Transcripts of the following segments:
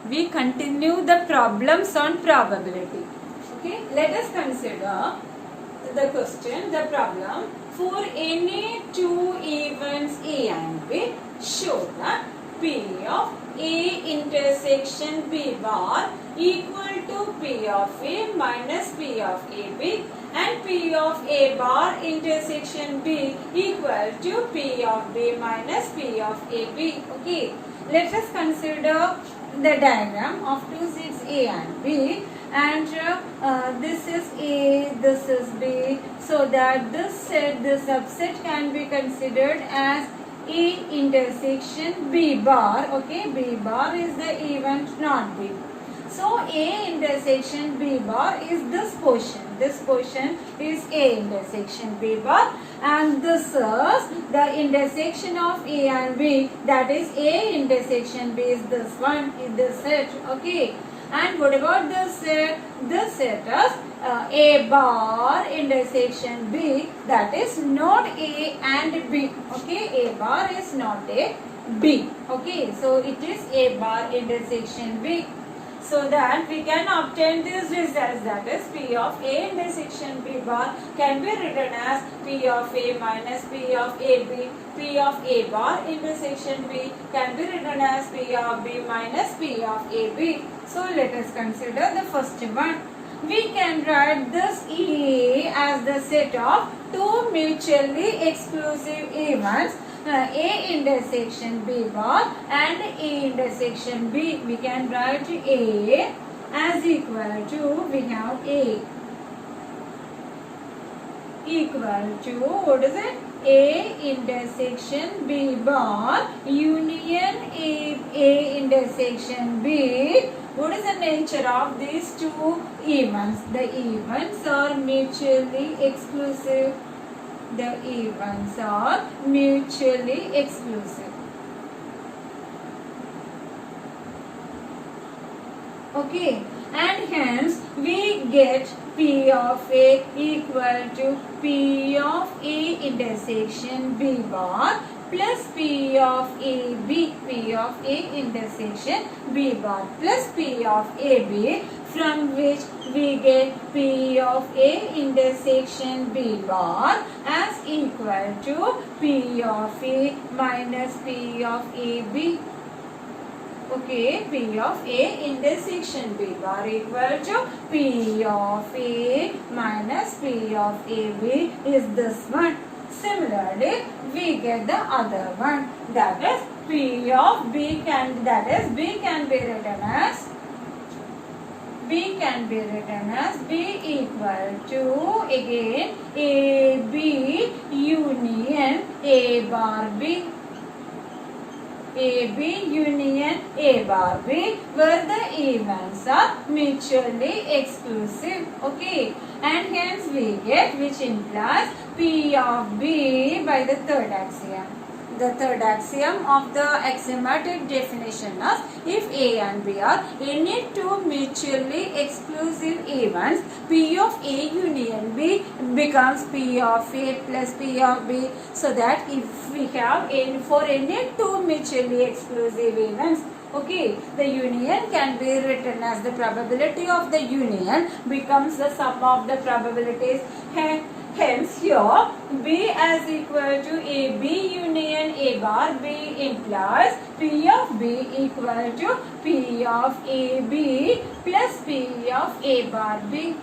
We continue the problems on probability. Okay, let us consider the question, the problem. For any two events A and B, show that P of A intersection B bar equal to P of A minus P of AB and P of A bar intersection B equal to P of B minus P of AB. Okay, let us consider the diagram of two sets A and B, and this is A, this is B, so that this set, the subset can be considered as A intersection B bar. Okay, B bar is the event, not B. So A intersection B bar is this portion. This portion is A intersection B bar, and this is the intersection of A and B. That is A intersection B is this one, in this set. Okay. And what about this set? This set is A bar intersection B. That is not A and B. Okay. A bar is not A, B. Okay. So it is A bar intersection B. So that we can obtain these results, that is P of A intersection B bar can be written as P of A minus P of AB. P of A bar intersection B can be written as P of B minus P of AB. So let us consider the first one. We can write this A as the set of two mutually exclusive events, A intersection B bar and A intersection B. We can write A as equal to, we have A equal to, what is it? A intersection B bar union A intersection B. What is the nature of these two events? The events are mutually exclusive. The events are mutually exclusive. Okay, and hence we get P of A equal to P of A intersection B bar plus P of AB, P of A intersection B bar plus P of AB, from which we get P of A intersection B bar as equal to P of A minus P of AB. Okay, P of A intersection B bar equal to P of A minus P of AB is this one. Similarly, we get the other one, that is P of B can, that is B can be written as B equal to, again, AB union A bar B. AB union A bar B, where the events are mutually exclusive. Okay, and hence we get, which implies P of B by the third axiom. The third axiom of the axiomatic definition is, if A and B are any two mutually exclusive events, P of A union B becomes P of A plus P of B. So that if we have for any two mutually exclusive events, okay, the union can be written as the probability of the union becomes the sum of the probabilities. Hence here B as equal to AB union A bar B implies P of B equal to P of AB plus P of A bar B.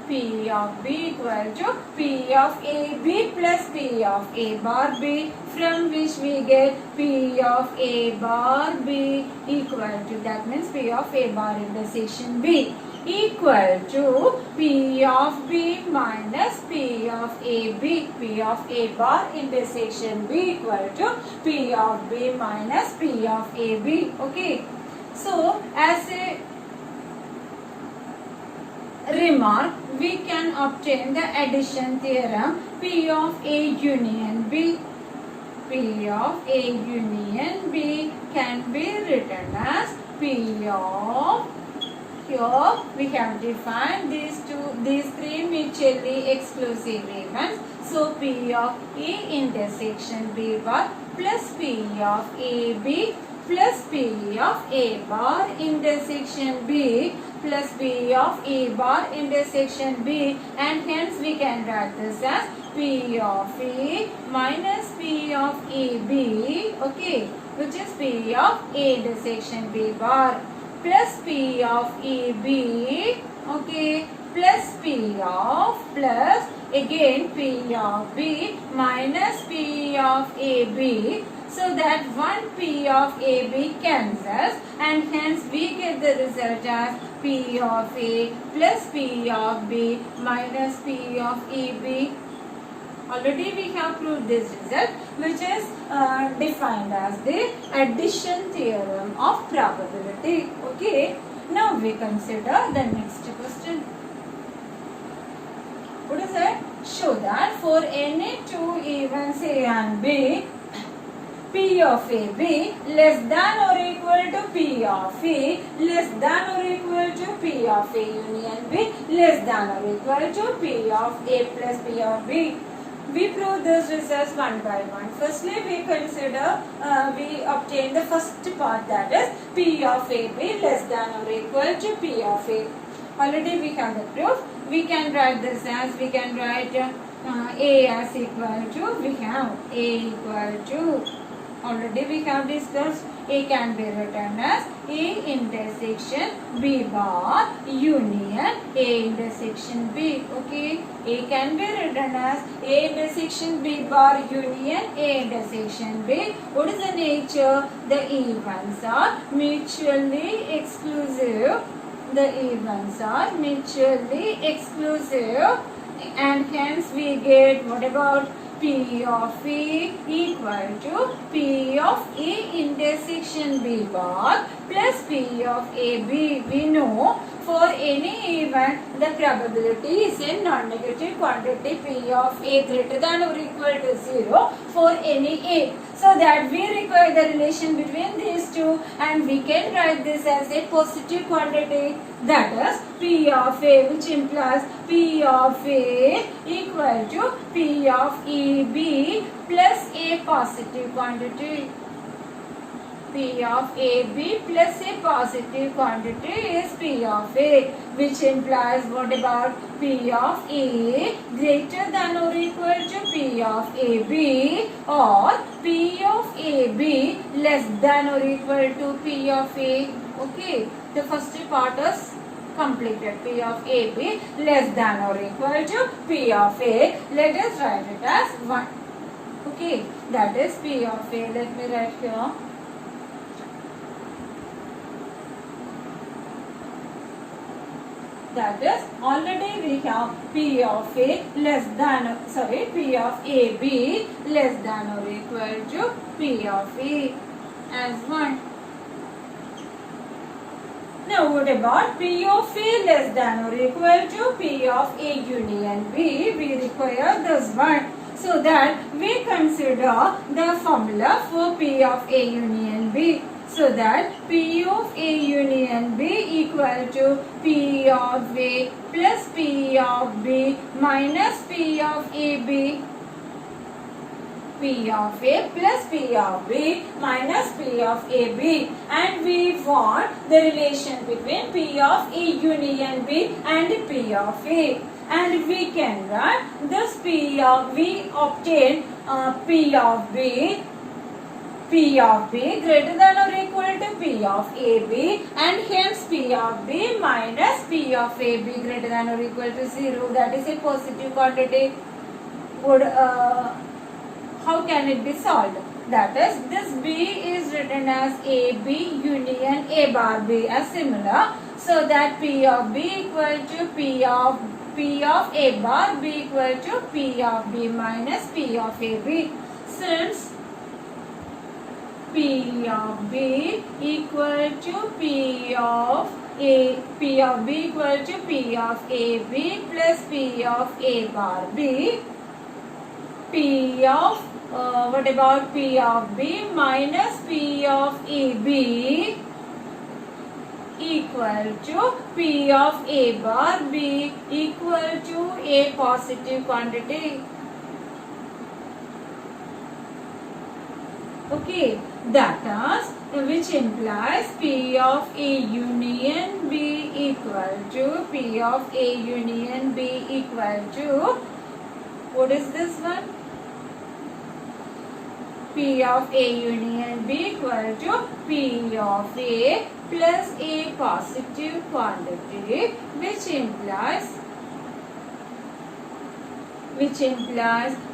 P of B equal to P of AB plus P of A bar B, from which we get P of A bar B equal to, that means P of A bar intersection B equal to P of B minus P of AB. P of A bar intersection B equal to P of B minus P of AB. Okay, so as a remark, we can obtain the addition theorem P of A union B. P of A union B can be written as P of, here we have defined these three mutually exclusive events. So P of A intersection B bar plus P of AB plus P of A bar intersection B plus P of A bar intersection B, and hence we can write this as P of A minus P of AB, okay, which is P of A intersection B bar plus P of AB, okay, plus P of plus again P of B minus P of AB, so that one P of AB cancels, and hence we get the result as P of A plus P of B minus P of AB. Already we have proved this result, which is defined as the addition theorem of probability. Okay. Now we consider the next question. What is it? Show that for any two events A and B, P of AB less than or equal to P of A less than or equal to P of A union B less than or equal to P of A plus P of B. We prove this results one by one. Firstly, we consider, we obtain the first part, that is P of AB less than or equal to P of A. Already we have the proof. We can write this as, we can write A as equal to, we have A equal to, already we have discussed, A can be written as A intersection B bar union A intersection B. Okay, A can be written as A intersection B bar union A intersection B. What is the nature? The events are mutually exclusive. The events are mutually exclusive, and hence we get, what about P of A equal to P of A intersection B bar plus P of AB. We know for any event the probability is a non-negative quantity P of A greater than or equal to 0 for any A. So that we require the relation between these two, and we can write this as a positive quantity, that is P of A, which implies P of A equal to P of AB plus a positive quantity. P of AB plus a positive quantity is P of A, which implies, what about P of A greater than or equal to P of AB, or P of AB less than or equal to P of A. Okay, the first part is completed. P of AB less than or equal to P of A. Let us write it as 1. Okay, that is P of A. Let me write here. That is, already we have P of A less than, P of AB less than or equal to P of A as 1. Now what about P of A less than or equal to P of A union B? We require this one. So that we consider the formula for P of A union B. So that P of A union B equal to P of A plus P of B minus P of AB. P of A plus P of B minus P of AB, and we want the relation between P of A union B and P of A, and we can write this P of B, obtain P of B greater than or equal to P of AB, and hence P of B minus P of AB greater than or equal to 0. That is a positive quantity. How can it be solved? That is, this B is written as AB union A bar B as similar, so that P of B equal to P of A bar B equal to P of B minus P of AB. Since P of B equal to P of B equal to P of AB plus P of A bar B, P of what about P of B minus P of AB equal to P of A bar B equal to a positive quantity. Okay, that is which implies P of A union B equal to P of A union B equal to, what is this one? P of A union B equal to P of A plus a positive quantity, which implies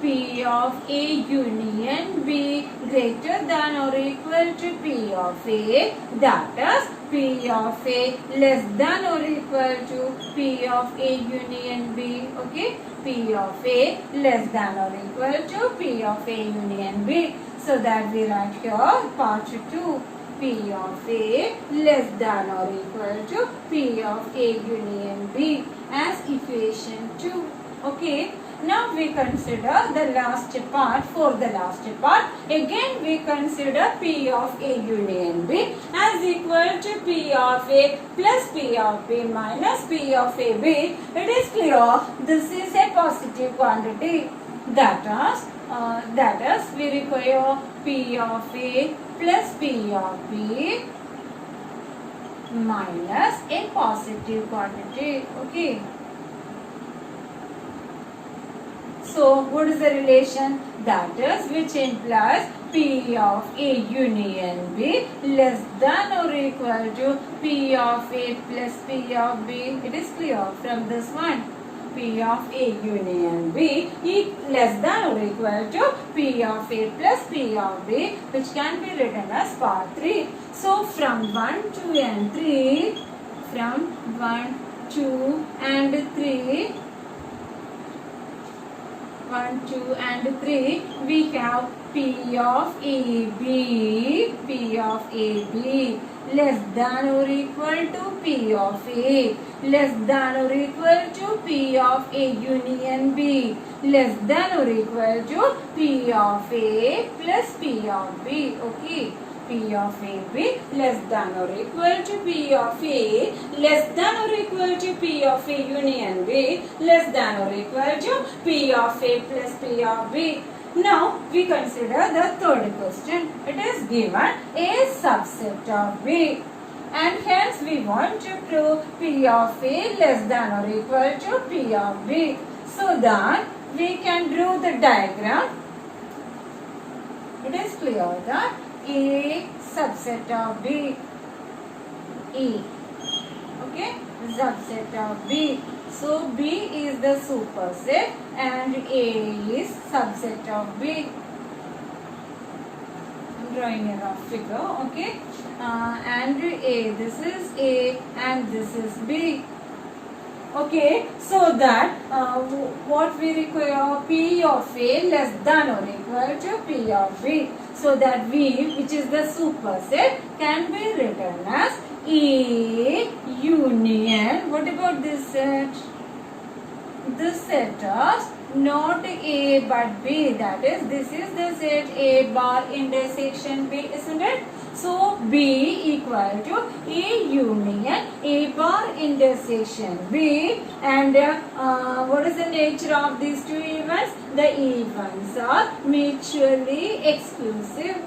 P of A union B greater than or equal to P of A, that is P of A less than or equal to P of A union B. Okay, P of A less than or equal to P of A union B. So that we write here part 2. P of A less than or equal to P of A union B as equation 2. Okay. Now we consider the last part. For the last part, again we consider P of A union B as equal to P of A plus P of B minus P of A B. It is clear this is a positive quantity. That is we require P of A plus P of B minus a positive quantity. Okay. So, what is the relation? That is which implies P of A union B less than or equal to P of A plus P of B. It is clear from this one. P of A union B less than or equal to P of A plus P of B, which can be written as part 3. So, from 1, 2 and 3, from 1, 2 and 3, 1, 2 and 3, we have P of AB less than or equal to P of A less than or equal to P of A union B less than or equal to P of A plus P of B. Okay. P of AB less than or equal to P of A less than or equal to P of A union B less than or equal to P of A plus P of B. Now we consider the third question. It is given a subset of B, and hence we want to prove P of A less than or equal to P of B. So that we can draw the diagram. It is clear that A subset of B, E, okay, subset of B. So B is the superset and A is subset of B. I'm drawing a rough figure, okay, and A, this is A and this is B. Okay, so that what we require, P of A less than or equal to P of B. So that V, which is the superset, can be written as A union. What about this set? This set is not A but B. That is, this is the set A bar intersection B, isn't it? So B equal to A union A bar intersection B, and what is the nature of these two events? The events are mutually exclusive.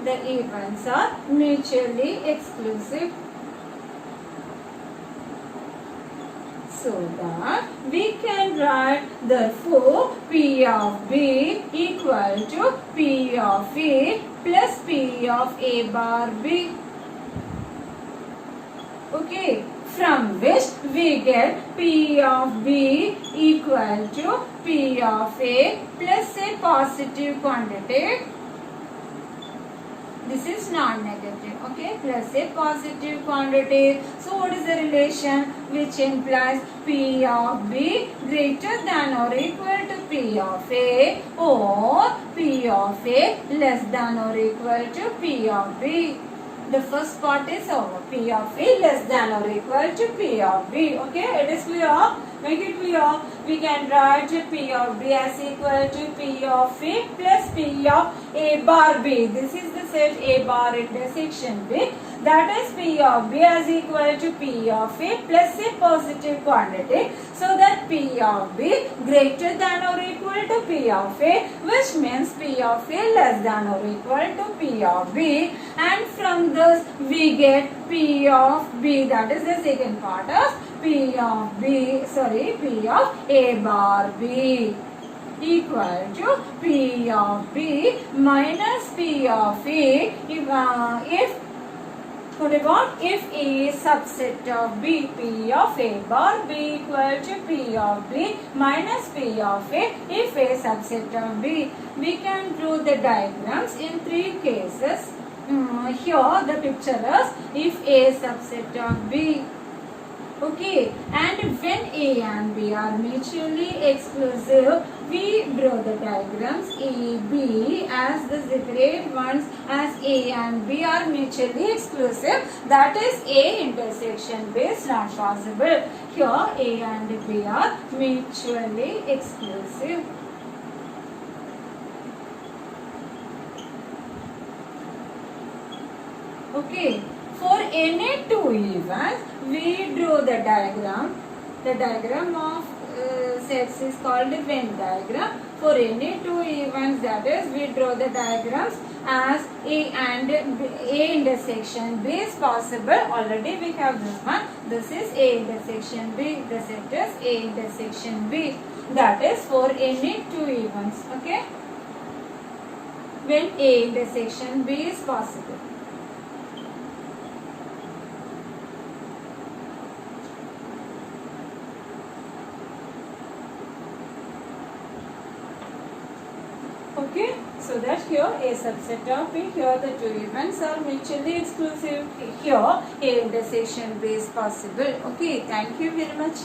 The events are mutually exclusive. So that we can write therefore P of B equal to P of A plus P of A bar B. Okay, from which we get P of B equal to P of A plus a positive quantity. This is non-negative, okay, plus a positive quantity. So what is the relation? Which implies P of B greater than or equal to P of A, or P of A less than or equal to P of B. The first part is over. P of A less than or equal to P of B. Okay, it is clear. Make it clear. We can write P of B as equal to P of A plus P of A bar B. This is the set A bar intersection B. That is P of B as equal to P of A plus a positive quantity. So that P of B greater than or equal to P of A, which means P of A less than or equal to P of B. And from this we get P of B. That is the second part of P of A bar B equal to P of B minus P of A if A is subset of B, P of A bar B equal to P of B minus P of A if A subset of B. We can draw the diagrams in three cases. Here the picture is if A subset of B. Okay, and when A and B are mutually exclusive, we draw the diagrams A, B as the separate ones as A and B are mutually exclusive. That is A intersection B is not possible. Here A and B are mutually exclusive. Okay. For any two events, we draw the diagram. The diagram of sets is called the Venn diagram. For any two events, that is, we draw the diagrams as A and B, A intersection B is possible. Already we have this one. This is A intersection B. The set is A intersection B. That is for any two events. Okay. When A intersection B is possible. Okay, so that here A subset of B, here the two events are mutually exclusive. Here A intersection B is possible. Okay, thank you very much.